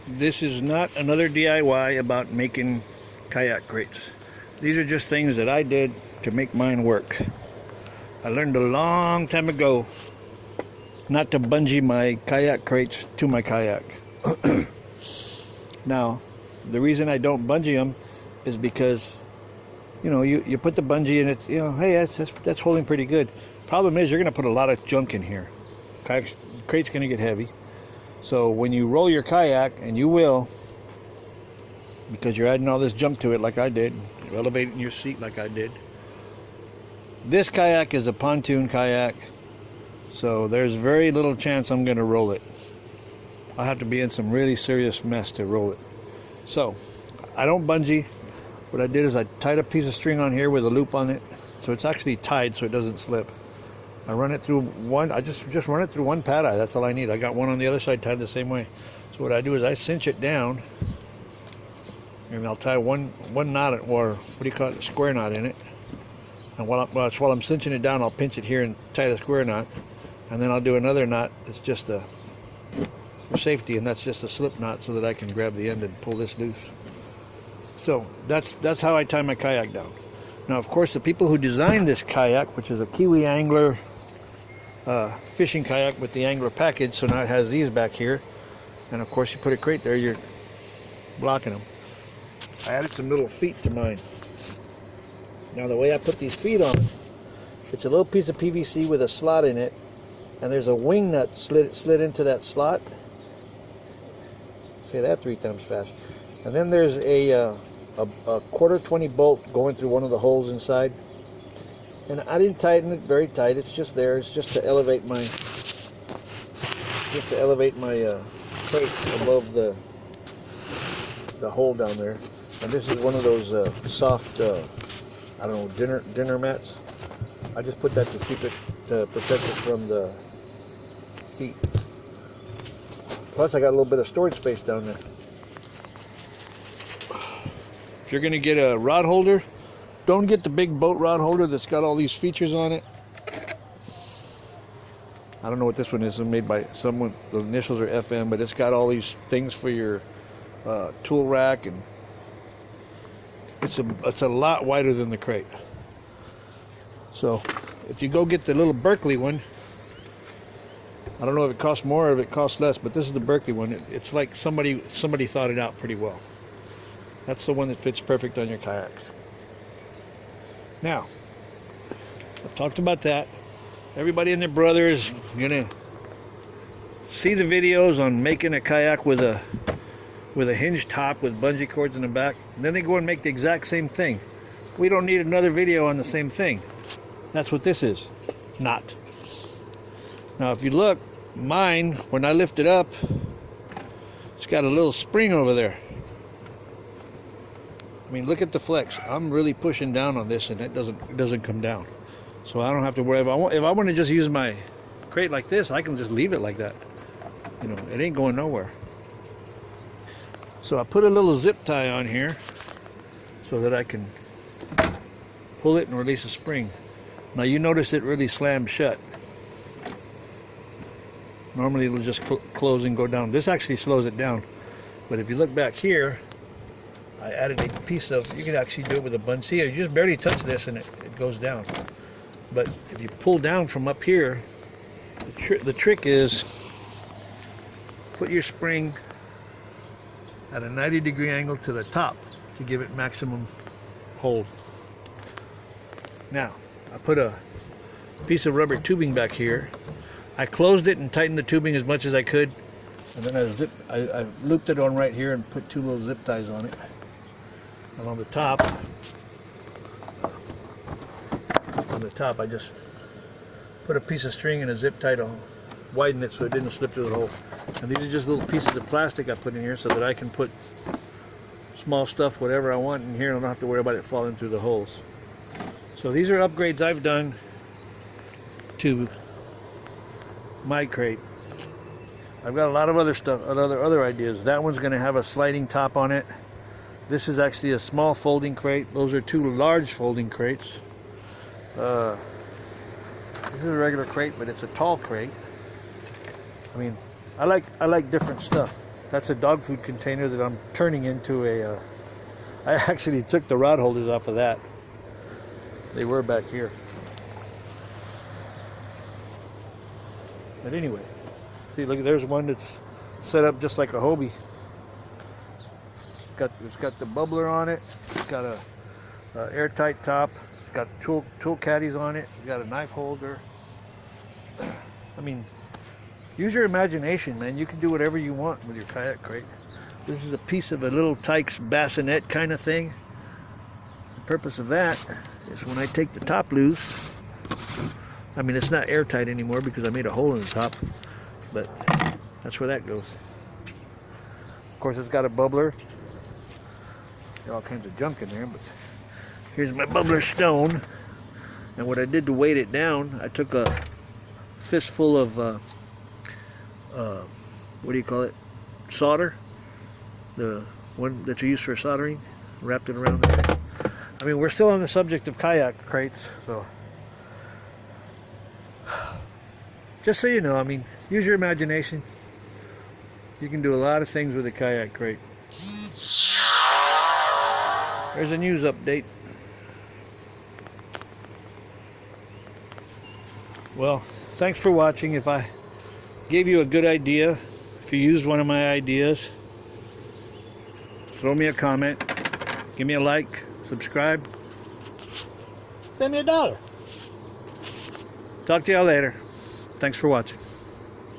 This is not another DIY about making kayak crates. These are just things that I did to make mine work. I learned a long time ago not to bungee my kayak crates to my kayak. Now, the reason I don't bungee them is because, you know, you put the bungee in it, you know, hey, that's holding pretty good. Problem is, you're going to put a lot of junk in here. Crate's going to get heavy. So when you roll your kayak, and you will, because you're adding all this junk to it like I did, you're elevating your seat like I did. This kayak is a pontoon kayak, so there's very little chance I'm going to roll it. I'll have to be in some really serious mess to roll it. So I don't bungee. What I did is I tied a piece of string on here with a loop on it, so it's actually tied so it doesn't slip. I run it through one, I just run it through one pad eye. That's all I need. I got one on the other side tied the same way. So what I do is I cinch it down, and I'll tie one knot, or what do you call it, a square knot in it. And while I'm cinching it down, I'll pinch it here and tie the square knot, and then I'll do another knot. It's just for safety, and that's just a slip knot so that I can grab the end and pull this loose. So that's how I tie my kayak down. Now, of course, the people who designed this kayak, which is a Kiwi Angler fishing kayak with the angler package, so now it has these back here, and of course you put a crate there, you're blocking them. I added some little feet to mine. Now the way I put these feet on, it's a little piece of PVC with a slot in it, and there's a wing nut slid into that slot. Say that 3 times fast. And then there's a quarter 20 bolt going through one of the holes inside. And I didn't tighten it very tight. It's just there. It's just to elevate my crate above the hole down there. And this is one of those soft, I don't know, dinner mats. I just put that to keep it, to protect it from the feet. Plus, I got a little bit of storage space down there. If you're going to get a rod holder, don't get the big boat rod holder that's got all these features on it. I don't know what this one is. It's made by someone. The initials are FM, but it's got all these things for your tool rack, and it's a lot wider than the crate. So if you go get the little Berkeley one, I don't know if it costs more or if it costs less, but this is the Berkeley one. It's like somebody thought it out pretty well. That's the one that fits perfect on your kayaks. Now, I've talked about that. Everybody and their brother is gonna see the videos on making a kayak with a hinged top with bungee cords in the back. And then they go and make the exact same thing. We don't need another video on the same thing. That's what this is. Not. Now, if you look, mine, when I lift it up, it's got a little spring over there. I mean, look at the flex. I'm really pushing down on this, and it doesn't come down. So I don't have to worry. If I want to just use my crate like this, I can just leave it like that. You know, it ain't going nowhere. So I put a little zip tie on here so that I can pull it and release a spring. Now you notice it really slams shut. Normally it'll just close and go down. This actually slows it down. But if you look back here, I added a piece of, you can actually do it with a bungee. See, you just barely touch this and it goes down. But if you pull down from up here, the trick is put your spring at a 90-degree angle to the top to give it maximum hold. Now, I put a piece of rubber tubing back here. I closed it and tightened the tubing as much as I could. And then I looped it on right here and put 2 little zip ties on it. And on the top, I just put a piece of string and a zip tie to widen it so it didn't slip through the hole. And these are just little pieces of plastic I put in here so that I can put small stuff, whatever I want in here, and I don't have to worry about it falling through the holes. So these are upgrades I've done to my crate. I've got a lot of other stuff, other ideas. That one's going to have a sliding top on it. This is actually a small folding crate. Those are 2 large folding crates. This is a regular crate, but it's a tall crate. I mean, I like different stuff. That's a dog food container that I'm turning into a, I actually took the rod holders off of that. They were back here. But anyway, see, look, there's one that's set up just like a Hobie. It's got the bubbler on it. It's got a airtight top. It's got tool caddies on it. It's got a knife holder. I mean, use your imagination, man. You can do whatever you want with your kayak crate. This is a piece of a little Tyke's bassinet kind of thing. The purpose of that is when I take the top loose, I mean, it's not airtight anymore because I made a hole in the top, but that's where that goes. Of course, it's got a bubbler. Got all kinds of junk in there, but here's my bubbler stone. And what I did to weight it down, I took a fistful of what do you call it? Solder, the one that you use for soldering. Wrapped it around there. I mean, we're still on the subject of kayak crates, so just so you know, I mean, use your imagination. You can do a lot of things with a kayak crate. There's a news update. Well, thanks for watching. If I gave you a good idea, if you used one of my ideas, throw me a comment, give me a like, subscribe, send me $1. Talk to y'all later. Thanks for watching.